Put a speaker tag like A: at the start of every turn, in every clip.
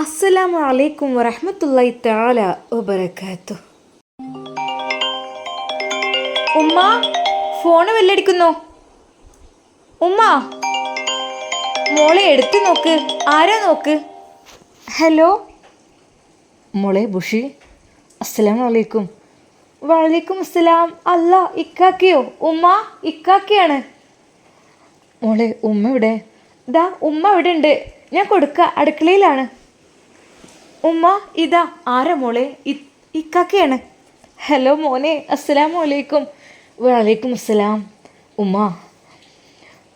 A: അസ്സലാമു അലൈക്കും വറഹ്മത്തുള്ളാഹി തആല വബറകാതുഹു. ഉമ്മ, ഫോണ് ബെല്ലടിക്കുന്നു. ഉമ്മ, മോളെ എടുത്തു നോക്ക്, ആരാ നോക്ക്. ഹലോ മോളെ ബുഷി. അസ്സലാമു അലൈക്കും. വലൈക്കും അസ്സലാം. അല്ല, ഇക്കാക്കയോ? ഉമ്മ, ഇക്കാക്കയാണ്. മോളെ ഉമ്മ ഇവിടെ? ദാ ഉമ്മ ഇവിടെ ഉണ്ട്, ഞാൻ കൊടുക്ക, അടുക്കളയിലാണ്. ഉമ്മ ഇതാ. ആരാ മോളെ? ഇക്കാക്കയാണ്. ഹലോ മോനെ, അസ്സലാമു അലൈക്കും. വലൈക്കും അസ്സലാം. ഉമ്മ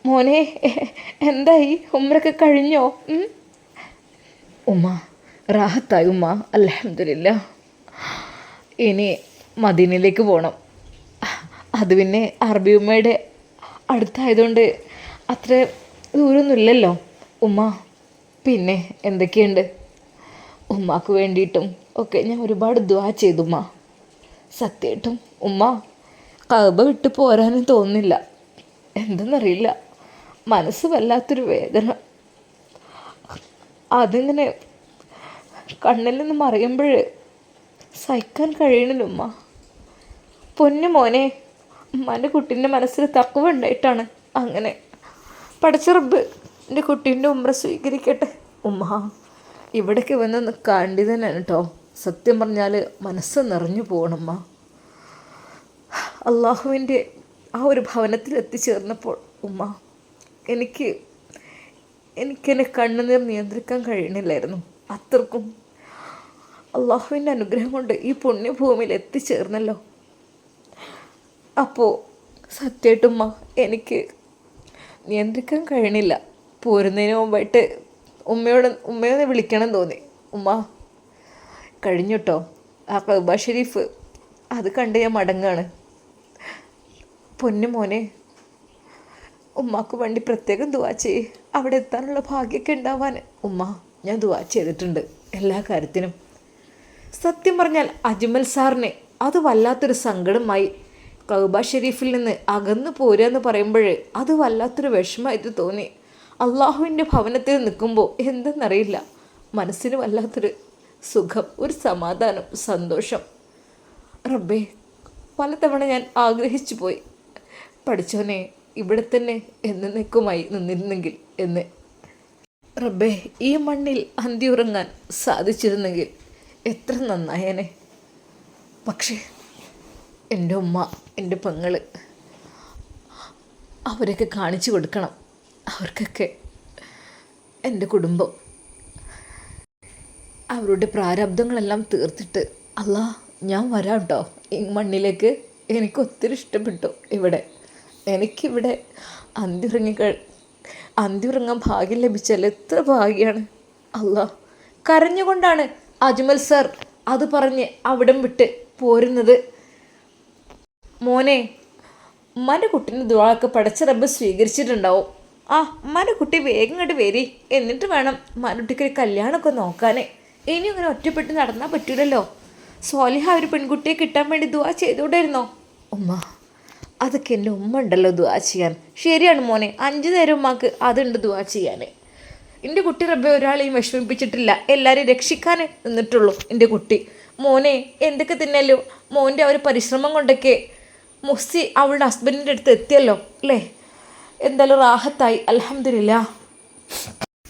A: മോനെ, എന്തായി, ഉമ്രൊക്കെ കഴിഞ്ഞോ? ഉമ്മ റാഹത്തായി ഉമ്മ, അൽഹംദുലില്ലാ. ഇനി മദീനയിലേക്ക് പോകണം. അത് പിന്നെ അറബി ഉമ്മയുടെ അടുത്തായതുകൊണ്ട് അത്ര ദൂരമൊന്നുമില്ലല്ലോ ഉമ്മ. പിന്നെ എന്തൊക്കെയുണ്ട്? ഉമ്മാക്ക് വേണ്ടിയിട്ടും ഒക്കെ ഞാൻ ഒരുപാട് ദുആ ചെയ്തു ഉമ്മ. സത്യമായിട്ടും ഉമ്മ, കഅബ വിട്ട് പോരാനും തോന്നുന്നില്ല. എന്തെന്നറിയില്ല, മനസ്സ് വല്ലാത്തൊരു വേദന. അതിങ്ങനെ കണ്ണിൽ നിന്ന് മറിയുമ്പോൾ സഹിക്കാൻ കഴിയണില്ല ഉമ്മ. പൊന്നു മോനെ, ഉമ്മാൻ്റെ കുട്ടീൻ്റെ മനസ്സിൽ തക്കവ ഉണ്ടായിട്ടാണ് അങ്ങനെ. പടച്ച റബ്ബ് എൻ്റെ കുട്ടീൻ്റെ ഉംറ സ്വീകരിക്കട്ടെ ഉമ്മ. ഇവിടേക്ക് വന്ന് നിൽക്കാണ്ടി തന്നെയാണ് കേട്ടോ. സത്യം പറഞ്ഞാൽ മനസ്സ് നിറഞ്ഞു പോകണമ്മ. അള്ളാഹുവിൻ്റെ ആ ഒരു ഭവനത്തിൽ എത്തിച്ചേർന്നപ്പോൾ ഉമ്മ, എനിക്കെന്നെ കണ്ണുനീർ നിയന്ത്രിക്കാൻ കഴിയണില്ലായിരുന്നു. അത്രക്കും അള്ളാഹുവിൻ്റെ അനുഗ്രഹം കൊണ്ട് ഈ പുണ്യഭൂമിയിൽ എത്തിച്ചേർന്നല്ലോ. അപ്പോൾ സത്യമായിട്ടുമ്മ എനിക്ക് നിയന്ത്രിക്കാൻ കഴിയണില്ല. പോരുന്നതിന് മുമ്പായിട്ട് ഉമ്മയൊന്ന് വിളിക്കണം തോന്നി. ഉമ്മ കഴിഞ്ഞു കേട്ടോ, ആ കഅബ ഷരീഫ് അത് കണ്ട് ഞാൻ മടങ്ങാണ്. പൊന്നു മോനെ, ഉമ്മാക്ക് വേണ്ടി പ്രത്യേകം ദുആ ചെയ്യ്. അവിടെ എത്താനുള്ള ഭാഗ്യമൊക്കെ ഉണ്ടാവാൻ ഉമ്മ ഞാൻ ദുആ ചെയ്തിട്ടുണ്ട് എല്ലാ കാര്യത്തിനും. സത്യം പറഞ്ഞാൽ അജ്മൽ സാറിനെ അത് വല്ലാത്തൊരു സങ്കടമായി. കഅബ ഷരീഫിൽ നിന്ന് അകന്നു പോരുക എന്ന് പറയുമ്പോൾ അത് വല്ലാത്തൊരു വിഷമമായിട്ട് തോന്നി. അള്ളാഹുവിൻ്റെ ഭവനത്തിൽ നിൽക്കുമ്പോൾ എന്തെന്നറിയില്ല, മനസ്സിന് വല്ലാത്തൊരു സുഖം, ഒരു സമാധാനം, സന്തോഷം. റബ്ബേ, പലതവണ ഞാൻ ആഗ്രഹിച്ചു പോയി, പഠിച്ചോനെ ഇവിടെ തന്നെ എന്നേക്കുമായി നിന്നിരുന്നെങ്കിൽ എന്ന്. റബ്ബേ, ഈ മണ്ണിൽ അന്തി ഉറങ്ങാൻ സാധിച്ചിരുന്നെങ്കിൽ എത്ര നന്നായേനെ. പക്ഷേ എൻ്റെ ഉമ്മ, എൻ്റെ പെങ്ങള്, അവരൊക്കെ കാണിച്ചു കൊടുക്കണം. അവർക്കൊക്കെ എൻ്റെ കുടുംബം അവരുടെ പ്രാരാബ്ദങ്ങളെല്ലാം തീർത്തിട്ട് അല്ലാ ഞാൻ വരാം കേട്ടോ ഈ മണ്ണിലേക്ക്. എനിക്ക് ഒത്തിരി ഇഷ്ടപ്പെട്ടു ഇവിടെ. എനിക്കിവിടെ അന്തി ഉറങ്ങാൻ ഭാഗ്യം ലഭിച്ചാൽ എത്ര ഭാഗ്യമാണ്. അല്ലാ, കരഞ്ഞുകൊണ്ടാണ് അജ്മൽ സർ അത് പറഞ്ഞ് അവിടം വിട്ട് പോരുന്നത്. മോനെ, ഉമ്മാൻ്റെ കുട്ടീൻ്റെ ദുആയൊക്കെ പടച്ച റബ്ബ് സ്വീകരിച്ചിട്ടുണ്ടാവും. ആ, ഉമ്മാൻ്റെ കുട്ടി വേഗം ഇങ്ങോട്ട് വരി, എന്നിട്ട് വേണം ഉമ്മാൻ്റെ കുട്ടിക്ക് ഒരു കല്യാണമൊക്കെ നോക്കാൻ. ഇനി അങ്ങനെ ഒറ്റപ്പെട്ട് നടന്നാൽ പറ്റൂലല്ലോ. സ്വാലിഹ ഒരു പെൺകുട്ടിയെ കിട്ടാൻ വേണ്ടി ദുആ ചെയ്തുകൊണ്ടിരുന്നോ? ഉമ്മ, അതൊക്കെ എൻ്റെ ഉമ്മ ഉണ്ടല്ലോ ദുആ ചെയ്യാൻ. ശരിയാണ് മോനെ, 5 നേരം ഉമ്മാക്ക് അതുണ്ട് ദുആ ചെയ്യാൻ. എൻ്റെ കുട്ടി റബ്ബെ ഒരാളെയും വിഷമിപ്പിച്ചിട്ടില്ല, എല്ലാവരെയും രക്ഷിക്കാൻ നിന്നിട്ടുള്ളൂ എൻ്റെ കുട്ടി. മോനെ എന്തൊക്കെ തന്നെയല്ലോ മോൻ്റെ ആ ഒരു പരിശ്രമം കൊണ്ടൊക്കെ മുസ്സി അവളുടെ ഹസ്ബൻഡിൻ്റെ അടുത്ത് എത്തിയല്ലോ അല്ലേ. എന്തായാലും റാഹത്തായി, അൽഹംദുലില്ലാ.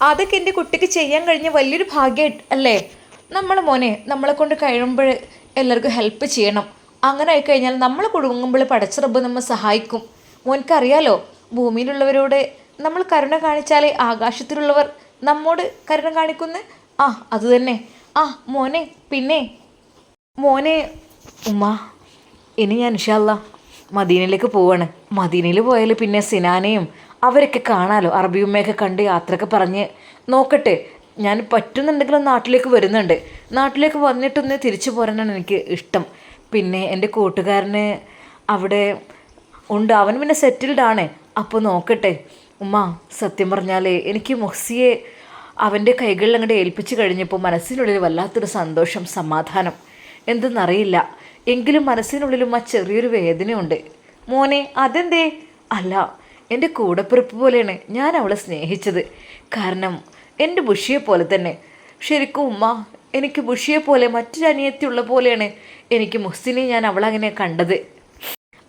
A: അതൊക്കെ എൻ്റെ കുട്ടിക്ക് ചെയ്യാൻ കഴിഞ്ഞ വലിയൊരു ഭാഗ്യം അല്ലേ. നമ്മൾ മോനെ, നമ്മളെ കൊണ്ട് കഴിയുമ്പോൾ എല്ലാവർക്കും ഹെൽപ്പ് ചെയ്യണം. അങ്ങനെ ആയിക്കഴിഞ്ഞാൽ നമ്മൾ കുടുങ്ങുമ്പോൾ പടച്ച റബ്ബ് നമ്മെ സഹായിക്കും. മോൻക്കറിയാലോ, ഭൂമിയിലുള്ളവരോട് നമ്മൾ കരുണ കാണിച്ചാലേ ആകാശത്തിലുള്ളവർ നമ്മോട് കരുണ കാണിക്കുന്നു. ആ അത് തന്നെ. ആ മോനെ, പിന്നെ മോനെ, ഉമ്മ ഇനി ഞാൻ ഇൻഷാ അല്ലാ മദീനയിലേക്ക് പോവാണ്. മദീനയിൽ പോയാൽ പിന്നെ സിനാനെയും അവരൊക്കെ കാണാമല്ലോ. അറബി ഉമ്മയൊക്കെ കണ്ട് യാത്രയൊക്കെ പറഞ്ഞ് നോക്കട്ടെ. ഞാൻ പറ്റുന്നുണ്ടെങ്കിലും നാട്ടിലേക്ക് വരുന്നുണ്ട്. നാട്ടിലേക്ക് വന്നിട്ടൊന്ന് തിരിച്ചു പോരാനാണ് എനിക്ക് ഇഷ്ടം. പിന്നെ എൻ്റെ കൂട്ടുകാരന് അവിടെ ഉണ്ട്, അവൻ പിന്നെ സെറ്റിൽഡ് ആണ്. അപ്പോൾ നോക്കട്ടെ ഉമ്മ. സത്യം പറഞ്ഞാൽ എനിക്ക് മുഹ്സിയെ അവൻ്റെ കൈകളിൽ അങ്ങോട്ട് ഏൽപ്പിച്ച് കഴിഞ്ഞപ്പോൾ മനസ്സിനുള്ളിൽ വല്ലാത്തൊരു സന്തോഷം, സമാധാനം. എന്തെന്നറിയില്ല, എങ്കിലും മനസ്സിനുള്ളിലും ആ ചെറിയൊരു വേദനയുണ്ട്. മോനെ അതെന്തേ? അല്ല, എൻ്റെ കൂടപ്പിറപ്പ് പോലെയാണ് ഞാൻ അവളെ സ്നേഹിച്ചത്. കാരണം എൻ്റെ ബുഷിയെ പോലെ തന്നെ ശരിക്കും ഉമ്മ, എനിക്ക് ബുഷിയെ പോലെ മറ്റൊരു അനിയത്തിയുള്ള പോലെയാണ് എനിക്ക് മുഹ്സിനെ ഞാൻ അവളങ്ങനെ കണ്ടത്.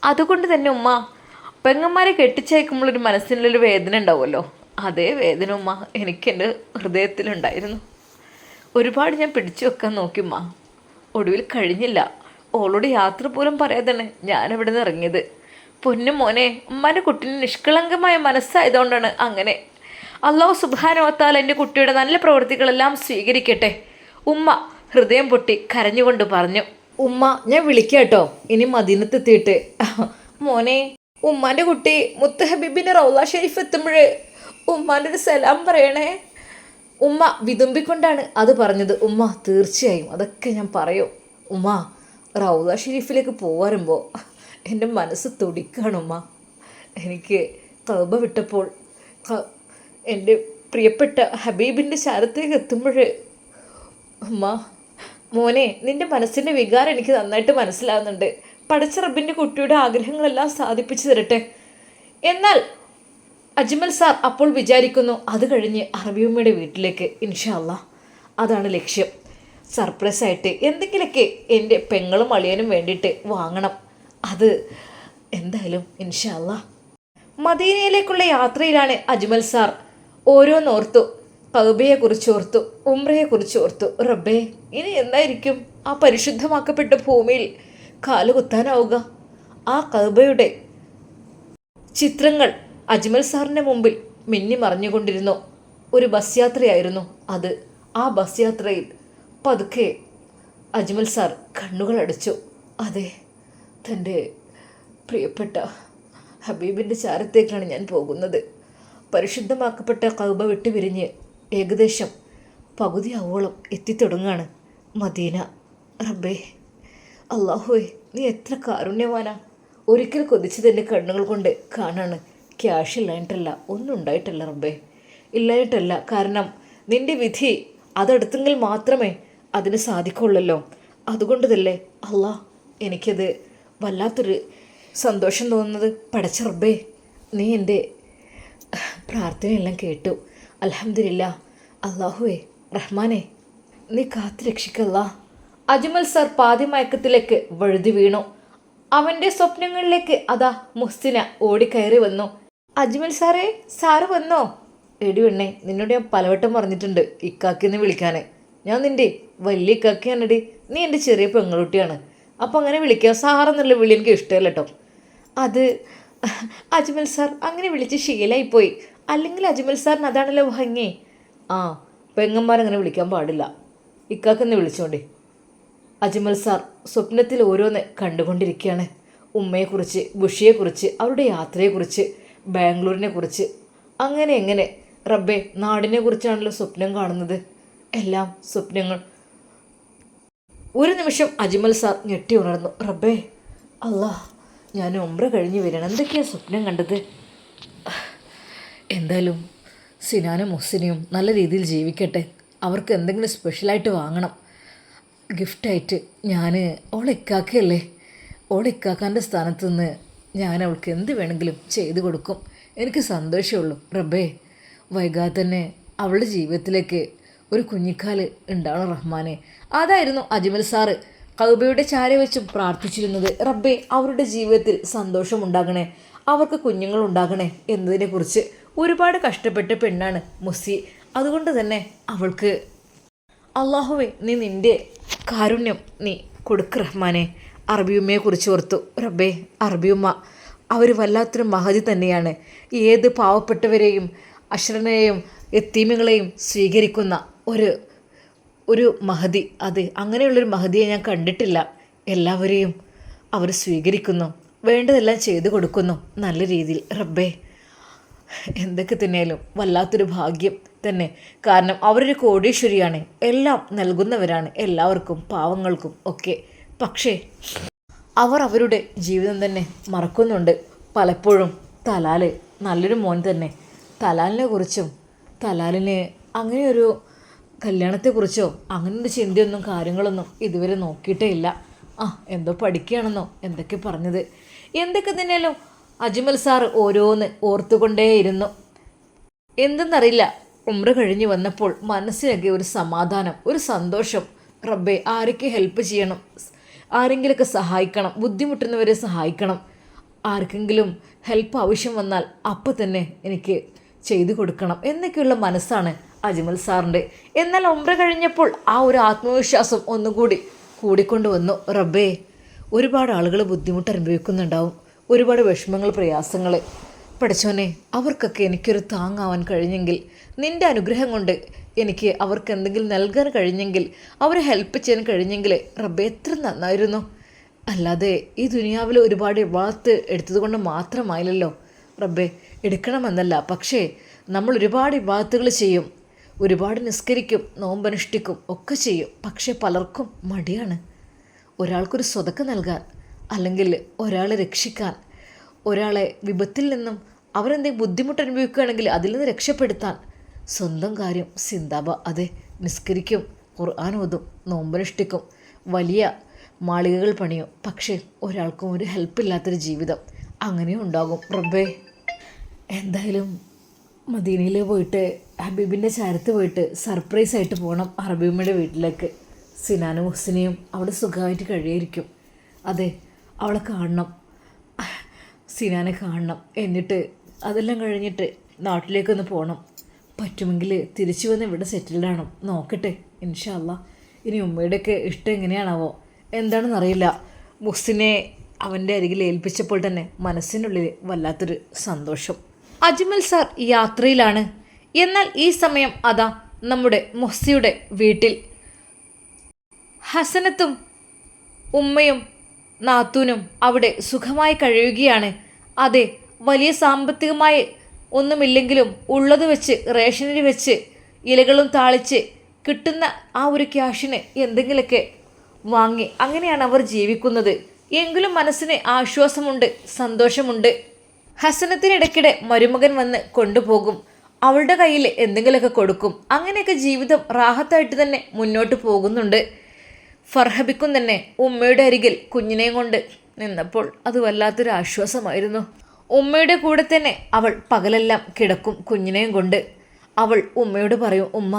A: അതുകൊണ്ട് തന്നെ ഉമ്മ, പെങ്ങന്മാരെ കെട്ടിച്ചയക്കുമ്പോഴൊരു മനസ്സിനുള്ളൊരു വേദന ഉണ്ടാവുമല്ലോ, അതേ വേദന ഉമ്മ എനിക്കെൻ്റെ ഹൃദയത്തിലുണ്ടായിരുന്നു. ഒരുപാട് ഞാൻ പിടിച്ചു വെക്കാൻ നോക്കി ഉമ്മ, ഒടുവിൽ കഴിഞ്ഞില്ല. ഓളോട് യാത്ര പോലും പറയാതാണ് ഞാനിവിടെ നിന്ന് ഇറങ്ങിയത്. പൊന്നു മോനെ, ഉമ്മാൻ്റെ കുട്ടീന് നിഷ്കളങ്കമായ മനസ്സായതുകൊണ്ടാണ് അങ്ങനെ. അല്ലാഹു സുബ്ഹാനഹു വ തആല എൻ്റെ കുട്ടിയുടെ നല്ല പ്രവൃത്തികളെല്ലാം സ്വീകരിക്കട്ടെ. ഉമ്മ ഹൃദയം പൊട്ടി കരഞ്ഞുകൊണ്ട് പറഞ്ഞു. ഉമ്മ, ഞാൻ വിളിക്കാം കേട്ടോ ഇനി മദീനത്തെത്തിയിട്ട്. മോനെ, ഉമ്മാൻ്റെ കുട്ടി മുത്ത് ഹബീബിൻ്റെ റൗള ഷരീഫ് എത്തുമ്പോൾ ഉമ്മാൻ്റെ ഒരു സലാം പറയണേ. ഉമ്മ വിതുമ്പിക്കൊണ്ടാണ് അത് പറഞ്ഞത്. ഉമ്മ, തീർച്ചയായും അതൊക്കെ ഞാൻ പറയും. ഉമ്മ, റൗള ഷരീഫിലേക്ക് പോരുമ്പോൾ എൻ്റെ മനസ്സ് തുടിക്കുകയാണ് ഉമ്മ. എനിക്ക് തൗബ വിട്ടപ്പോൾ എൻ്റെ പ്രിയപ്പെട്ട ഹബീബിൻ്റെ ശരത്തേക്ക് എത്തുമ്പോൾ ഉമ്മ, മോനെ, നിൻ്റെ മനസ്സിൻ്റെ വികാരം എനിക്ക് നന്നായിട്ട് മനസ്സിലാവുന്നുണ്ട്. പടച്ച റബ്ബിൻ്റെ കുട്ടിയുടെ ആഗ്രഹങ്ങളെല്ലാം സാധിപ്പിച്ചു തരട്ടെ. എന്നാൽ അജ്മൽ സാർ അപ്പോൾ വിചാരിക്കുന്നു, അത് കഴിഞ്ഞ് അറബിയമ്മയുടെ വീട്ടിലേക്ക് ഇൻഷാ അല്ലാ, അതാണ് ലക്ഷ്യം. സർപ്രൈസായിട്ട് എന്തെങ്കിലുമൊക്കെ എൻ്റെ പെങ്ങളും അളിയനും വേണ്ടിയിട്ട് വാങ്ങണം. അത് എന്തായാലും ഇൻഷാ അല്ലാ. മദീനയിലേക്കുള്ള യാത്രയിലാണ് അജ്മൽ സാർ ഓരോന്നോർത്തു. കഅബയെക്കുറിച്ച് ഓർത്തു, ഉംറയെക്കുറിച്ച് ഓർത്തു. റബ്ബേ, ഇനി എന്തായിരിക്കും ആ പരിശുദ്ധമാക്കപ്പെട്ട ഭൂമിയിൽ കാലുകുത്താനാവുക? ആ കഅബയുടെ ചിത്രങ്ങൾ അജ്മൽ സാറിൻ്റെ മുമ്പിൽ മിന്നി മറിഞ്ഞുകൊണ്ടിരുന്നു. ഒരു ബസ് യാത്രയായിരുന്നു അത്. ആ ബസ് യാത്രയിൽ പതുക്കെ അജ്മൽ സാർ കണ്ണുകൾ അടച്ചു. അതെ, തൻ്റെ പ്രിയപ്പെട്ട ഹബീബിൻ്റെ ചാരത്തേക്കാണ് ഞാൻ പോകുന്നത്. പരിശുദ്ധമാക്കപ്പെട്ട കഅബ വിട്ടുപിരിഞ്ഞ് ഏകദേശം പകുതിയാവോളം എത്തിത്തുടങ്ങാണ് മദീന. റബ്ബേ, അല്ലാഹുവേ, നീ എത്ര കാരുണ്യവാനാ. ഒരിക്കൽ കൊതിച്ചതെൻ്റെ കണ്ണുകൾ കൊണ്ട് കാണാണ്. ക്യാഷ് ഇല്ലായിട്ടല്ല, ഒന്നും ഉണ്ടായിട്ടല്ല റബ്ബേ, ഇല്ലായിട്ടല്ല. കാരണം നിൻ്റെ വിധി അതെടുത്തെങ്കിൽ മാത്രമേ അതിന് സാധിക്കുള്ളല്ലോ. അതുകൊണ്ട് തന്നെ അല്ലാ, എനിക്കത് വല്ലാത്തൊരു സന്തോഷം തോന്നുന്നത്. പടച്ച റബ്ബേ, നീ എൻ്റെ പ്രാർത്ഥനയെല്ലാം കേട്ടു. അൽഹംദുലില്ലാ. അല്ലാഹുവേ റഹ്മാനെ, നീ കാത്തു രക്ഷിക്കല്ലാ. അജ്മൽ സർ പാതിമയക്കത്തിലേക്ക് വഴുതി വീണു. അവൻ്റെ സ്വപ്നങ്ങളിലേക്ക് അതാ മുഹ്സിന ഓടിക്കയറി വന്നു. അജ്മൽ സാറേ, സാറ് വന്നോ? എടി പെണ്ണേ, നിന്നോട് ഞാൻ പലവട്ടം പറഞ്ഞിട്ടുണ്ട് ഇക്കാക്കിന്ന് വിളിക്കാൻ. ഞാൻ നിൻ്റെ വലിയ ഇക്കാക്കിയാണെടി, നീ എൻ്റെ ചെറിയ പെങ്ങളുട്ടിയാണ്. അപ്പോൾ അങ്ങനെ വിളിക്കാം. സാറെന്നുള്ള വിളി എനിക്ക് ഇഷ്ടമല്ല കേട്ടോ. അത് അജ്മൽ സാർ അങ്ങനെ വിളിച്ച് ശീലമായിപ്പോയി. അല്ലെങ്കിൽ അജ്മൽ സാറിന് അതാണല്ലോ ഭംഗി. ആ, പെങ്ങന്മാരങ്ങനെ വിളിക്കാൻ പാടില്ല. ഇക്കാക്കെന്ന് വിളിച്ചോണ്ടേ. അജ്മൽ സാർ സ്വപ്നത്തിൽ ഓരോന്ന് കണ്ടുകൊണ്ടിരിക്കുകയാണ്. ഉമ്മയെക്കുറിച്ച്, ബുഷിയെക്കുറിച്ച്, അവരുടെ യാത്രയെക്കുറിച്ച്, ബാംഗ്ലൂരിനെക്കുറിച്ച്, അങ്ങനെ എങ്ങനെ റബ്ബേ, നാടിനെ കുറിച്ചാണല്ലോ സ്വപ്നം കാണുന്നത്. എല്ലാം സ്വപ്നങ്ങൾ. ഒരു നിമിഷം അജ്മൽ സാർ ഞെട്ടി ഉണർന്നു. റബ്ബേ, അല്ലാ, ഞാൻ ഉംറ കഴിഞ്ഞ് വരണം. എന്തൊക്കെയാണ് സ്വപ്നം കണ്ടത്? എന്തായാലും സിനാനും മുഹ്സിനെയും നല്ല രീതിയിൽ ജീവിക്കട്ടെ. അവർക്ക് എന്തെങ്കിലും സ്പെഷ്യലായിട്ട് വാങ്ങണം ഗിഫ്റ്റായിട്ട്. ഞാൻ ഓളിക്കാക്കയല്ലേ, ഓളിക്കാക്കാൻ്റെ സ്ഥാനത്ത് നിന്ന് ഞാൻ അവൾക്ക് എന്ത് വേണമെങ്കിലും ചെയ്തു കൊടുക്കും. എനിക്ക് സന്തോഷമുള്ളൂ റബ്ബേ. വൈകാതെ തന്നെ അവളുടെ ജീവിതത്തിലേക്ക് ഒരു കുഞ്ഞിക്കാല് ഉണ്ടാവണം റഹ്മാനെ. അതായിരുന്നു അജ്മൽ സാറ് കഅബയുടെ ചാര വെച്ചും പ്രാർത്ഥിച്ചിരുന്നത്. റബ്ബേ, അവരുടെ ജീവിതത്തിൽ സന്തോഷമുണ്ടാകണേ, അവർക്ക് കുഞ്ഞുങ്ങളുണ്ടാകണേ എന്നതിനെക്കുറിച്ച്. ഒരുപാട് കഷ്ടപ്പെട്ട പെണ്ണാണ് മുസ്സി. അതുകൊണ്ട് തന്നെ അവൾക്ക് അല്ലാഹുവേ, നീ നിൻ്റെ കാരുണ്യം നീ കൊടുക്ക് റഹ്മാനെ. അറബിയുമ്മയെക്കുറിച്ച് ഓർത്തു. റബ്ബേ, അറബിയുമ്മ അവർ വല്ലാത്തൊരു മഹതി തന്നെയാണ്. ഏത് പാവപ്പെട്ടവരെയും അശ്രനെയും എത്തീമുകളെയും സ്വീകരിക്കുന്ന ഒരു മഹതി. അത് അങ്ങനെയുള്ളൊരു മഹതിയെ ഞാൻ കണ്ടിട്ടില്ല. എല്ലാവരെയും അവർ സ്വീകരിക്കുന്നു, വേണ്ടതെല്ലാം ചെയ്തു കൊടുക്കുന്നു നല്ല രീതിയിൽ. റബ്ബേ, എന്തൊക്കെ തന്നെയാലും വല്ലാത്തൊരു ഭാഗ്യം തന്നെ. കാരണം അവരൊരു കോടീശ്വരിയാണ്, എല്ലാം നൽകുന്നവരാണ് എല്ലാവർക്കും, പാവങ്ങൾക്കും ഒക്കെ. പക്ഷേ അവർ അവരുടെ ജീവിതം തന്നെ മറക്കുന്നുണ്ട് പലപ്പോഴും. തലാൽ നല്ലൊരു മോൻ തന്നെ. തലാലിനെ കുറിച്ചും തലാലിന് അങ്ങനെയൊരു കല്യാണത്തെക്കുറിച്ചോ അങ്ങനെയൊരു ചിന്തയൊന്നും കാര്യങ്ങളൊന്നും ഇതുവരെ നോക്കിയിട്ടേ ഇല്ല. എന്തോ പഠിക്കുകയാണെന്നോ എന്തൊക്കെ പറഞ്ഞത്. എന്തൊക്കെ തന്നെയാലും അജ്മൽ സാർ ഓരോന്ന് ഓർത്തുകൊണ്ടേയിരുന്നു. എന്തെന്നറിയില്ല, ഉംറ കഴിഞ്ഞ് വന്നപ്പോൾ മനസ്സിനൊക്കെ ഒരു സമാധാനം, ഒരു സന്തോഷം. റബ്ബേ, ആരൊക്കെ ഹെൽപ്പ് ചെയ്യണം, ആരെങ്കിലുമൊക്കെ സഹായിക്കണം, ബുദ്ധിമുട്ടുന്നവരെ സഹായിക്കണം, ആർക്കെങ്കിലും ഹെൽപ്പ് ആവശ്യം വന്നാൽ അപ്പം തന്നെ എനിക്ക് ചെയ്തു കൊടുക്കണം എന്നൊക്കെയുള്ള മനസ്സാണ് അജ്മൽ സാറിൻ്റെ. എന്നാൽ ഉംറ കഴിഞ്ഞപ്പോൾ ആ ഒരു ആത്മവിശ്വാസം ഒന്നുകൂടി കൂടിക്കൊണ്ട് വന്നു. റബ്ബേ, ഒരുപാട് ആളുകൾ ബുദ്ധിമുട്ട് അനുഭവിക്കുന്നുണ്ടാവും, ഒരുപാട് വിഷമങ്ങൾ, പ്രയാസങ്ങൾ. പഠിച്ചോനെ, അവർക്കൊക്കെ എനിക്കൊരു താങ്ങാവാൻ കഴിഞ്ഞെങ്കിൽ, നിൻ്റെ അനുഗ്രഹം കൊണ്ട് എനിക്ക് അവർക്ക് എന്തെങ്കിലും നൽകാൻ കഴിഞ്ഞെങ്കിൽ, അവരെ ഹെൽപ്പ് ചെയ്യാൻ കഴിഞ്ഞെങ്കിൽ റബ്ബേ എത്ര നന്നായിരുന്നു. അല്ലാതെ ഈ ദുനിയാവിൽ ഒരുപാട് ഇബാദത്ത് എടുത്തതുകൊണ്ട് മാത്രമായില്ലല്ലോ റബ്ബേ. എടുക്കണമെന്നല്ല, പക്ഷേ നമ്മൾ ഒരുപാട് ഇബാദത്തുകൾ ചെയ്യും, ഒരുപാട് നിസ്കരിക്കും, നോമ്പനുഷ്ഠിക്കും, ഒക്കെ ചെയ്യും. പക്ഷേ പലർക്കും മടിയാണ്. ഒരാൾക്കൊരു സ്വതക്ക നൽകാൻ, അല്ലെങ്കിൽ ഒരാളെ രക്ഷിക്കാൻ, ഒരാളെ വിപത്തിൽ നിന്നും അവരെന്തെങ്കിലും ബുദ്ധിമുട്ട് അനുഭവിക്കുകയാണെങ്കിൽ അതിൽ നിന്ന് രക്ഷപ്പെടുത്താൻ സ്വന്തം കാര്യം സിന്താബ. അതെ, നിസ്കരിക്കും, ഖുർആൻ ഓതും, നോമ്പനുഷ്ഠിക്കും, വലിയ മാളികകൾ പണിയും. പക്ഷേ ഒരാൾക്കും ഒരു ഹെൽപ്പില്ലാത്തൊരു ജീവിതം അങ്ങനെയും ഉണ്ടാകും റബ്ബേ. എന്തായാലും മദീനയിൽ പോയിട്ട് ഹബീബിൻ്റെ ചാരത്ത് പോയിട്ട് സർപ്രൈസായിട്ട് പോകണം ഹബീബിൻ്റെ വീട്ടിലേക്ക്. സിനാനും ഹുസിനെയും അവിടെ സുഖമായിട്ട് കഴിയായിരിക്കും. അതെ, അവളെ കാണണം, സിനാനെ കാണണം. എന്നിട്ട് അതെല്ലാം കഴിഞ്ഞിട്ട് നാട്ടിലേക്കൊന്ന് പോകണം. പറ്റുമെങ്കിൽ തിരിച്ചു വന്ന് ഇവിടെ സെറ്റിൽഡ് നോക്കട്ടെ ഇൻഷാ അല്ലാ. ഇനി ഉമ്മയുടെയൊക്കെ ഇഷ്ടം എങ്ങനെയാണാവോ, എന്താണെന്നറിയില്ല. മുഹ്സിനെ അവൻ്റെ അരികിൽ ഏൽപ്പിച്ചപ്പോൾ തന്നെ മനസ്സിനുള്ളിൽ വല്ലാത്തൊരു സന്തോഷം. അജ്മൽ സാർ യാത്രയിലാണ്. എന്നാൽ ഈ സമയം അതാ നമ്മുടെ മുഹ്സിയുടെ വീട്ടിൽ ഹസനത്തും ഉമ്മയും നാത്തൂനും അവിടെ സുഖമായി കഴിയുകയാണ്. അതെ, വലിയ സാമ്പത്തികമായി ഒന്നുമില്ലെങ്കിലും ഉള്ളത് വെച്ച്, റേഷനിൽ വെച്ച്, ഇലകളും താളിച്ച് കിട്ടുന്ന ആ ഒരു ക്യാഷിന് എന്തെങ്കിലുമൊക്കെ വാങ്ങി അങ്ങനെയാണ് അവർ ജീവിക്കുന്നത്. എങ്കിലും മനസ്സിന് ആശ്വാസമുണ്ട്, സന്തോഷമുണ്ട്. ഹസനത്തിനിടയ്ക്കിടെ മരുമകൻ വന്ന് കൊണ്ടുപോകും, അവളുടെ കയ്യിൽ എന്തെങ്കിലുമൊക്കെ കൊടുക്കും. അങ്ങനെയൊക്കെ ജീവിതം റാഹത്തായിട്ട് തന്നെ മുന്നോട്ട് പോകുന്നുണ്ട്. ഫർഹബിക്കും തന്നെ ഉമ്മയുടെ അരികിൽ കുഞ്ഞിനെയും കൊണ്ട് നിന്നപ്പോൾ അത് വല്ലാത്തൊരു ആശ്വാസമായിരുന്നു. ഉമ്മയുടെ കൂടെ തന്നെ അവൾ പകലെല്ലാം കിടക്കും കുഞ്ഞിനെയും കൊണ്ട്. അവൾ ഉമ്മയോട് പറയും, ഉമ്മ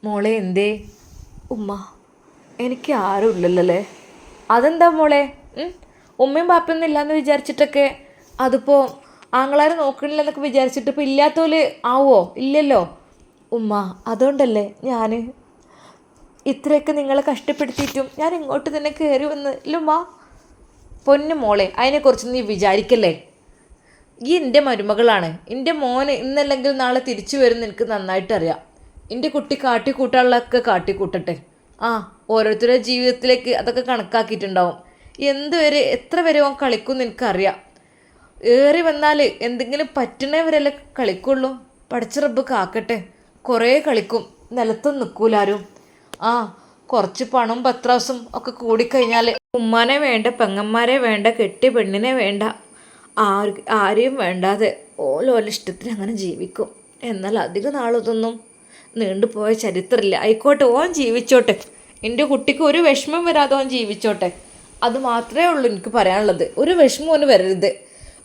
A: മോളെ എന്തേ? ഉമ്മ, എനിക്ക് ആരും ഇല്ലല്ലേ. അതെന്താ മോളെ? ഉമ്മയും പാപ്പയൊന്നും ഇല്ലയെന്ന് വിചാരിച്ചിട്ടൊക്കെ, അതിപ്പോൾ ആങ്ങളാരെ നോക്കണില്ലെന്നൊക്കെ വിചാരിച്ചിട്ട് ഇപ്പോൾ ഇല്ലാത്തോല് ആവോ? ഇല്ലല്ലോ ഉമ്മ. അതുകൊണ്ടല്ലേ ഞാൻ ഇത്രയൊക്കെ നിങ്ങളെ കഷ്ടപ്പെടുത്തിയിട്ടും ഞാൻ ഇങ്ങോട്ട് തന്നെ കയറി വന്നില്ലുമ്മ. പൊന്നു മോളെ, അതിനെക്കുറിച്ച് നീ വിചാരിക്കല്ലേ. ഈ എൻ്റെ മരുമകളാണ്. എൻ്റെ മോന് ഇന്നല്ലെങ്കിൽ നാളെ തിരിച്ചു വരുമെന്ന് എനിക്ക് നന്നായിട്ടറിയാം. എൻ്റെ കുട്ടി കാട്ടിക്കൂട്ടാനുള്ളതൊക്കെ കാട്ടിക്കൂട്ടട്ടെ. ഓരോരുത്തരുടെ ജീവിതത്തിലേക്ക് അതൊക്കെ കണക്കാക്കിയിട്ടുണ്ടാവും. എത്ര വരെ അവൻ കളിക്കുമെന്ന് എനിക്കറിയാം. ഏറി വന്നാൽ എന്തെങ്കിലും പറ്റണവരല്ലേ കളിക്കുള്ളൂ. പടച്ച റബ്ബ് കാക്കട്ടെ. കുറേ കളിക്കും, നിലത്തൊന്നും നിൽക്കൂലാരും. കുറച്ച് പണവും പത്രാസും ഒക്കെ കൂടിക്കഴിഞ്ഞാൽ ഉമ്മാനെ വേണ്ട, പെങ്ങന്മാരെ വേണ്ട, കെട്ടി പെണ്ണിനെ വേണ്ട, ആരെയും വേണ്ടാതെ ഓലിഷ്ടത്തിന് അങ്ങനെ ജീവിക്കും. എന്നാൽ അധിക നാളതൊന്നും നീണ്ടുപോയ ചരിത്രമില്ല. ആയിക്കോട്ടെ, ഓൻ ജീവിച്ചോട്ടെ. എൻ്റെ കുട്ടിക്ക് ഒരു വിഷമം വരാതെ ഓൻ ജീവിച്ചോട്ടെ. അത് മാത്രമേ ഉള്ളൂ എനിക്ക് പറയാനുള്ളത്. ഒരു വിഷമം ഓന് വരരുത്.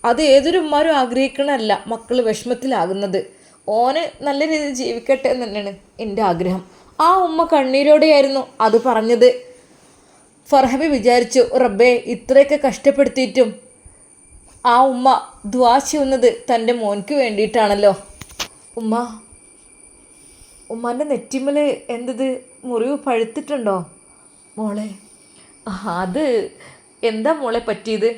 A: അത് ഏതൊരു ഉമ്മാരും ആഗ്രഹിക്കണമല്ല മക്കൾ വിഷമത്തിലാകുന്നത്. ഓന് നല്ല രീതിയിൽ ജീവിക്കട്ടെ എന്ന് തന്നെയാണ് എൻ്റെ ആഗ്രഹം. ആ ഉമ്മ കണ്ണീരോടെയായിരുന്നു അത് പറഞ്ഞത്. ഫർഹബി വിചാരിച്ചു, റബ്ബേ, ഇത്രയൊക്കെ കഷ്ടപ്പെടുത്തിയിട്ടും ആ ഉമ്മ ദുആ ചെയ്യുന്നത് തൻ്റെ മോൻക്ക് വേണ്ടിയിട്ടാണല്ലോ. ഉമ്മാൻ്റെ നെറ്റിമൽ എന്തത് മുറിവ് പഴുത്തിട്ടുണ്ടോ മോളെ? അത് എന്താ മോളെ പറ്റിയത്?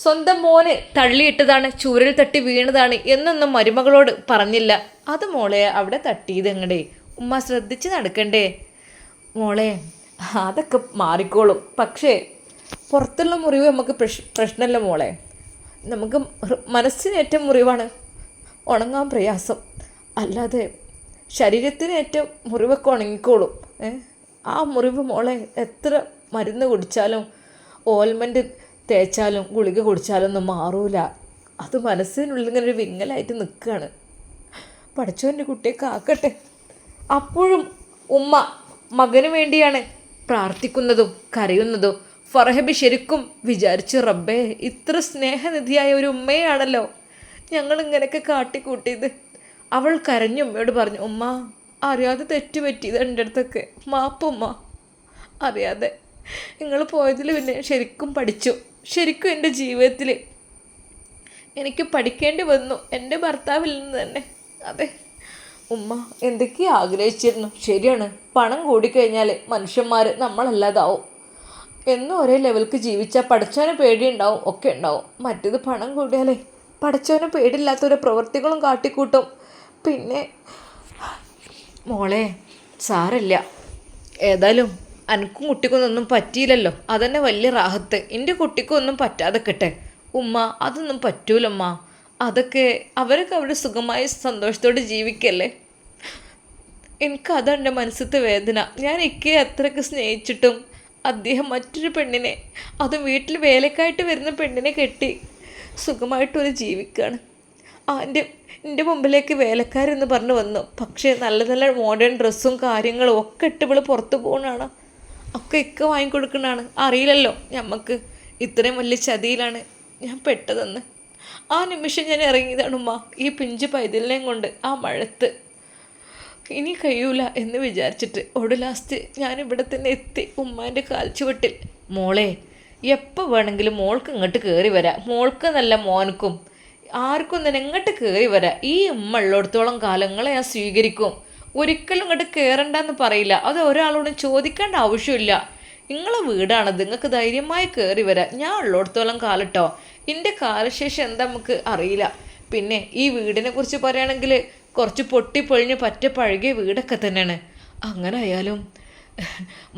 A: സ്വന്തം മോന് തള്ളിയിട്ടതാണ്, ചൂരൽ തട്ടി വീണതാണ് എന്നൊന്നും മരുമകളോട് പറഞ്ഞില്ല. അത് മോളെ അവിടെ തട്ടിയത് എങ്ങടെ? ഉമ്മ ശ്രദ്ധിച്ച് നടക്കണ്ടേ മോളെ? അതൊക്കെ മാറിക്കോളും. പക്ഷേ പുറത്തുള്ള മുറിവ് നമുക്ക് പ്രശ്നമല്ല മോളെ. നമുക്ക് മനസ്സിനേറ്റവും മുറിവാണ് ഉണങ്ങാൻ പ്രയാസം. അല്ലാതെ ശരീരത്തിന് ഏറ്റവും മുറിവൊക്കെ ഉണങ്ങിക്കോളും. ആ മുറിവ് മോളെ എത്ര മരുന്ന് കുടിച്ചാലും ഓയിൽമെൻറ്റ് തേച്ചാലും ഗുളിക കുടിച്ചാലും ഒന്നും മാറൂല. അത് മനസ്സിനുള്ളിൽ ഇങ്ങനെ ഒരു വിങ്ങലായിട്ട് നിൽക്കുകയാണ്. പഠിച്ചവൻ്റെ കുട്ടിയെ കാക്കട്ടെ. അപ്പോഴും ഉമ്മ മകന് വേണ്ടിയാണ് പ്രാർത്ഥിക്കുന്നതും കരയുന്നതും. ഫർഹബി ശരിക്കും വിചാരിച്ചു, റബ്ബേ, ഇത്ര സ്നേഹനിധിയായ ഒരു ഉമ്മയാണല്ലോ ഞങ്ങൾ ഇങ്ങനെയൊക്കെ കാട്ടിക്കൂട്ടിയത്. അവൾ കരഞ്ഞു ഉമ്മയോട് പറഞ്ഞു, ഉമ്മ അറിയാതെ തെറ്റ് പറ്റിയത് എൻ്റെ അടുത്തൊക്കെ മാപ്പുമ്മ, അറിയാതെ നിങ്ങൾ പോയതിൽ പിന്നെ ശരിക്കും പഠിച്ചു. ശരിക്കും എൻ്റെ ജീവിതത്തിൽ എനിക്ക് പഠിക്കേണ്ടി വന്നു എൻ്റെ ഭർത്താവിൽ നിന്ന് തന്നെ. അതെ ഉമ്മ എന്തൊക്കെയോ ആഗ്രഹിച്ചിരുന്നു. ശരിയാണ്, പണം കൂടിക്കഴിഞ്ഞാൽ മനുഷ്യന്മാർ നമ്മളല്ലാതാവും. എന്നും ഒരേ ലെവൽക്ക് ജീവിച്ചാൽ പഠിച്ചവന് പേടിയുണ്ടാവും, ഒക്കെ ഉണ്ടാവും. മറ്റേത് പണം കൂടിയാലേ പഠിച്ചവന് പേടിയില്ലാത്തൊരു പ്രവൃത്തികളും കാട്ടിക്കൂട്ടും. പിന്നെ മോളെ സാരമില്ല, ഏതായാലും എനിക്കും കുട്ടിക്കൊന്നും പറ്റിയില്ലല്ലോ, അതന്നെ വലിയ റാഹത്ത്. എൻ്റെ കുട്ടിക്കൊന്നും പറ്റാതെ കിട്ടെ ഉമ്മ. അതൊന്നും പറ്റൂലമ്മ, അതൊക്കെ അവരൊക്കെ അവരുടെ സുഖമായി സന്തോഷത്തോടെ ജീവിക്കല്ലേ. എനിക്കതാണ് എൻ്റെ മനസ്സിലത്തെ വേദന. ഞാൻ ഇക്കയെ അത്രയ്ക്ക് സ്നേഹിച്ചിട്ടും അദ്ദേഹം മറ്റൊരു പെണ്ണിനെ, അതും വീട്ടിൽ വേലക്കായിട്ട് വരുന്ന പെണ്ണിനെ കെട്ടി സുഖമായിട്ടൊരു ജീവിക്കുകയാണ്. എൻ്റെ മുമ്പിലേക്ക് വേലക്കാരെന്ന് പറഞ്ഞു വന്നു. പക്ഷേ നല്ല നല്ല മോഡേൺ ഡ്രസ്സും കാര്യങ്ങളും ഒക്കെ ഇട്ട് ഇവൾ പുറത്ത് പോകുന്നതാണ്. ഒക്കെ ഇക്ക വാങ്ങിക്കൊടുക്കുന്നതാണ്. അറിയില്ലല്ലോ ഞമ്മക്ക് ഇത്രയും വലിയ ചതിയിലാണ് ഞാൻ പെട്ടതെന്ന്. ആ നിമിഷം ഞാൻ ഇറങ്ങിയതാണ് ഉമ്മ, ഈ പിഞ്ച് പൈതലിനെയും കൊണ്ട് ആ മഴത്ത്. ഇനി കഴിയൂല എന്ന് വിചാരിച്ചിട്ട് ലാസ്റ്റ് ഞാനിവിടെ തന്നെ എത്തി ഉമ്മാൻ്റെ കാൽച്ചുവട്ടിൽ. മോളെ എപ്പോൾ വേണമെങ്കിലും മോൾക്ക് ഇങ്ങോട്ട് കയറി വരാം. മോൾക്ക് നല്ല മോനക്കും ആർക്കും തന്നെ ഇങ്ങോട്ട് കയറി വരാം. ഈ ഉമ്മ ഉള്ളിടത്തോളം കാലങ്ങളെ ഞാൻ സ്വീകരിക്കും. ഒരിക്കലും ഇങ്ങോട്ട് കയറണ്ടെന്ന് പറയില്ല. അത് ഒരാളോടും ചോദിക്കേണ്ട ആവശ്യമില്ല. നിങ്ങളെ വീടാണത്, നിങ്ങൾക്ക് ധൈര്യമായി കയറി വരാം. ഞാൻ ഉള്ളിടത്തോളം കാലട്ടോ. എൻ്റെ കാലശേഷം എന്താ നമുക്ക് അറിയില്ല. പിന്നെ ഈ വീടിനെ കുറിച്ച് പറയുകയാണെങ്കിൽ കുറച്ച് പൊട്ടിപ്പൊഴിഞ്ഞ് പറ്റ പഴകിയ വീടൊക്കെ തന്നെയാണ്. അങ്ങനെ ആയാലും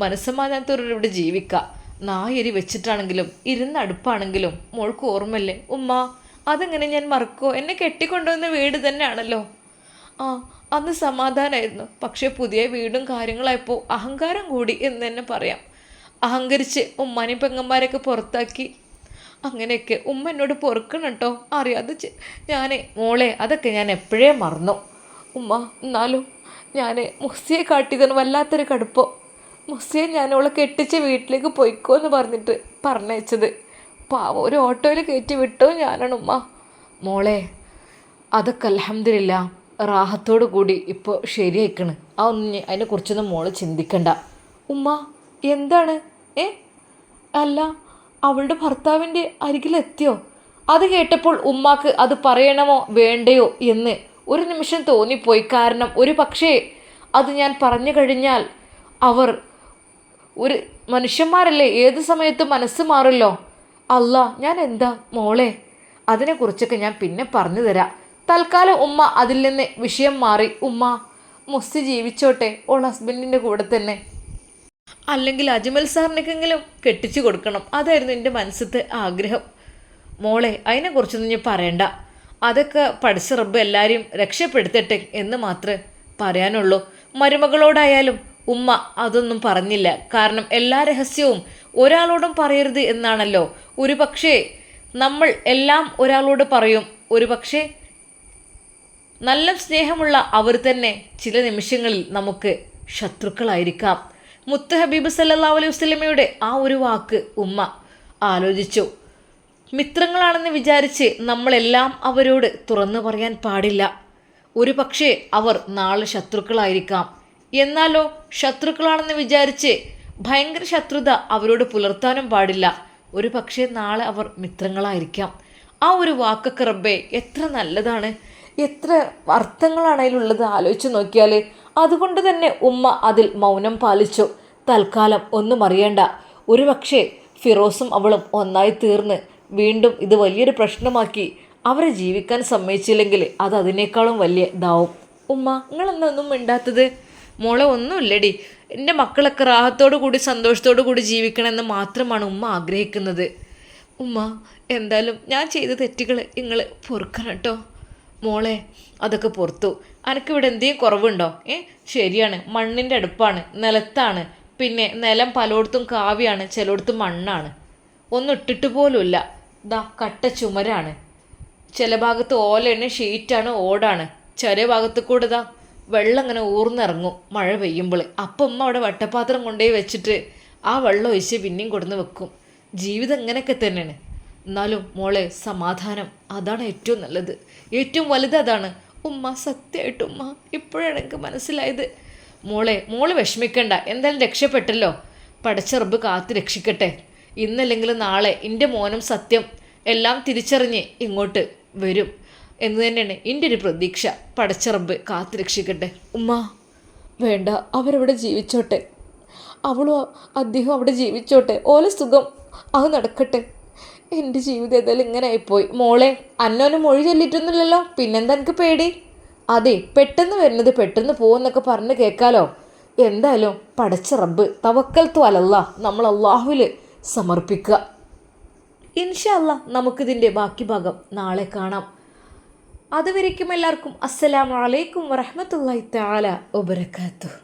A: മനസ്സമാധാനത്തോടെ ഇവിടെ ജീവിക്കാം. നായരി വെച്ചിട്ടാണെങ്കിലും ഇരുന്നടുപ്പാണെങ്കിലും മോൾക്ക് ഓർമ്മല്ലേ ഉമ്മ? അതെങ്ങനെ ഞാൻ മറക്കോ? എന്നെ കെട്ടിക്കൊണ്ടുവന്ന വീട് തന്നെയാണല്ലോ. ആ അന്ന് സമാധാനമായിരുന്നു. പക്ഷേ പുതിയ വീടും കാര്യങ്ങളായപ്പോൾ അഹങ്കാരം കൂടി എന്ന് തന്നെ പറയാം. അഹങ്കരിച്ച് ഉമ്മാനെയും പെങ്ങന്മാരെയൊക്കെ പുറത്താക്കി. അങ്ങനെയൊക്കെ ഉമ്മ എന്നോട് പൊറുക്കണം കേട്ടോ. അറിയാതെ ഞാൻ മോളെ അതൊക്കെ ഞാൻ എപ്പോഴേ മറന്നു ഉമ്മ. എന്നാലും ഞാൻ മുസ്സിയെ കാട്ടിയതിന് വല്ലാത്തൊരു കടുപ്പോ. മുസ്സിയെ ഞാൻ അവളെ കെട്ടിച്ച് വീട്ടിലേക്ക് പോയിക്കോ എന്ന് പറഞ്ഞിട്ട് പറഞ്ഞയച്ചത്. പാവം ഒരു ഓട്ടോയിൽ കയറ്റി വിട്ടോ ഞാനാണ് ഉമ്മ. മോളെ അതൊക്കെ അൽഹംദുലില്ലാ റാഹത്തോടു കൂടി ഇപ്പോൾ ശരിയായിക്കണ്. അതിനെക്കുറിച്ചൊന്നും മോള് ചിന്തിക്കണ്ട ഉമ്മ. എന്താണ് അല്ല അവളുടെ ഭർത്താവിൻ്റെ അരികിലെത്തിയോ? അത് കേട്ടപ്പോൾ ഉമ്മാക്ക് അത് പറയണമോ വേണ്ടയോ എന്ന് ഒരു നിമിഷം തോന്നിപ്പോയി. കാരണം ഒരു പക്ഷേ അത് ഞാൻ പറഞ്ഞു കഴിഞ്ഞാൽ അവർ ഒരു മനുഷ്യന്മാരല്ലേ, ഏത് സമയത്തും മനസ്സ് മാറല്ലോ. അല്ല ഞാൻ എന്താ മോളെ, അതിനെക്കുറിച്ചൊക്കെ ഞാൻ പിന്നെ പറഞ്ഞു തരാം. തൽക്കാലം ഉമ്മ അതിൽ നിന്ന് വിഷയം മാറി. ഉമ്മ മുസ്തി ജീവിച്ചോട്ടെ ഓൾ ഹസ്ബൻഡിൻ്റെ കൂടെ തന്നെ, അല്ലെങ്കിൽ അജ്മൽ സാറിനൊക്കെങ്കിലും കെട്ടിച്ചു കൊടുക്കണം. അതായിരുന്നു എൻ്റെ മനസ്സിലത്തെ ആഗ്രഹം. മോളെ അതിനെക്കുറിച്ചൊന്നും ഞാൻ പറയണ്ട. അതൊക്കെ പഠിച്ച റബ്ബ് എല്ലാവരെയും രക്ഷപ്പെടുത്തട്ടെ എന്ന് മാത്രമേ പറയാനുള്ളൂ. മരുമകളോടായാലും ഉമ്മ അതൊന്നും പറഞ്ഞില്ല. കാരണം എല്ലാ രഹസ്യവും ഒരാളോടും പറയരുത് എന്നാണല്ലോ. ഒരു പക്ഷേ നമ്മൾ എല്ലാം ഒരാളോട് പറയും. ഒരു പക്ഷേ നല്ല സ്നേഹമുള്ള അവർ തന്നെ ചില നിമിഷങ്ങളിൽ നമുക്ക് ശത്രുക്കളായിരിക്കാം. മുത്ത് ഹബീബ് സല്ലല്ലാഹു അലൈഹി വസല്ലമയുടെ ആ ഒരു വാക്ക് ഉമ്മ ആലോചിച്ചു. മിത്രങ്ങളാണെന്ന് വിചാരിച്ച് നമ്മളെല്ലാം അവരോട് തുറന്നു പറയാൻ പാടില്ല. ഒരു പക്ഷേ അവർ നാളെ ശത്രുക്കളായിരിക്കാം. എന്നാലോ ശത്രുക്കളാണെന്ന് വിചാരിച്ച് ഭയങ്കര ശത്രുത അവരോട് പുലർത്താനും പാടില്ല. ഒരു പക്ഷേ നാളെ അവർ മിത്രങ്ങളായിരിക്കാം. ആ ഒരു വാക്കൊക്കെ റബ്ബേ എത്ര നല്ലതാണ്, എത്ര അർത്ഥങ്ങളാണ് അതിലുള്ളത് ആലോചിച്ച് നോക്കിയാൽ. അതുകൊണ്ട് തന്നെ ഉമ്മ അതിൽ മൗനം പാലിച്ചു. തൽക്കാലം ഒന്നും അറിയണ്ട. ഒരു പക്ഷേ ഫിറോസും അവളും ഒന്നായി തീർന്ന് വീണ്ടും ഇത് വലിയൊരു പ്രശ്നമാക്കി അവരെ ജീവിക്കാൻ സമ്മതിച്ചില്ലെങ്കിൽ അത് അതിനേക്കാളും വലിയ ഇതാവും. ഉമ്മ നിങ്ങളെന്നൊന്നും മിണ്ടാത്തത്? മോളെ ഒന്നുമില്ലടി, എൻ്റെ മക്കളൊക്കെ റാഹത്തോടു കൂടി സന്തോഷത്തോടു കൂടി ജീവിക്കണമെന്ന് മാത്രമാണ് ഉമ്മ ആഗ്രഹിക്കുന്നത്. ഉമ്മ എന്തായാലും ഞാൻ ചെയ്ത തെറ്റുകൾ നിങ്ങൾ പൊറുക്കണം കേട്ടോ. മോളെ അതൊക്കെ പുറത്തു. എനിക്കിവിടെ എന്തെങ്കിലും കുറവുണ്ടോ? ശരിയാണ്, മണ്ണിൻ്റെ അടുപ്പാണ്, നിലത്താണ്. പിന്നെ നിലം പലയിടത്തും കാവ്യാണ്, ചിലയിടത്തും മണ്ണാണ്. ഒന്നും ഇട്ടിട്ട് പോലുമില്ല. ദാ കട്ട ചുമരാണ്. ചില ഭാഗത്ത് ഓലയാണ്, ഷീറ്റാണ്, ഓടാണ്. ചില ഭാഗത്ത് കൂടെ ദാ വെള്ളം ഇങ്ങനെ ഊർന്നിറങ്ങും മഴ പെയ്യുമ്പോൾ. അപ്പം ഉമ്മ അവിടെ വട്ടപാത്രം കൊണ്ടുപോയി വെച്ചിട്ട് ആ വെള്ളം ഒഴിച്ച് പിന്നെയും കൊടുന്ന് വെക്കും. ജീവിതം ഇങ്ങനെയൊക്കെ തന്നെയാണ്. എന്നാലും മോളെ സമാധാനം അതാണ് ഏറ്റവും നല്ലത്, ഏറ്റവും വലുത് അതാണ്. ഉമ്മ സത്യമായിട്ടും ഉമ്മ ഇപ്പോഴാണ് എനിക്ക് മനസ്സിലായത്. മോള് വിഷമിക്കണ്ട, എന്തായാലും രക്ഷപ്പെട്ടല്ലോ. പടച്ച റബ്ബ് കാത്ത് രക്ഷിക്കട്ടെ. ഇന്നല്ലെങ്കിൽ നാളെ എൻ്റെ മോനും സത്യം എല്ലാം തിരിച്ചറിഞ്ഞ് ഇങ്ങോട്ട് വരും എന്ന് തന്നെയാണ് എൻ്റെ ഒരു പ്രതീക്ഷ. പടച്ച റബ്ബ് കാത്ത് രക്ഷിക്കട്ടെ. ഉമ്മ വേണ്ട, അവരവിടെ ജീവിച്ചോട്ടെ, അവളും അദ്ദേഹം അവിടെ ജീവിച്ചോട്ടെ, ഓല സുഖം അത് നടക്കട്ടെ. എൻ്റെ ജീവിതം ഏതായാലും ഇങ്ങനെ ആയിപ്പോയി. മോളെ അന്നോനും മൊഴി ചൊല്ലിട്ടൊന്നുമില്ലല്ലോ, പിന്നെന്താ എനിക്ക് പേടി? അതെ, പെട്ടെന്ന് വരുന്നത് പെട്ടെന്ന് പോകുമെന്നൊക്കെ പറഞ്ഞ് കേൾക്കാലോ. എന്തായാലും പടച്ച റബ്ബ് തവക്കൽത്തു അലല്ലാ, നമ്മൾ അള്ളാഹുവിൽ സമർപ്പിക്കുക. ഇൻഷാ അല്ലാ നമുക്കിതിൻ്റെ ബാക്കി ഭാഗം നാളെ കാണാം. അതുവരേക്കും എല്ലാവർക്കും അസ്സലാമു അലൈക്കും വറഹ്മത്തുള്ളാഹി തആല വബറകാതുഹു.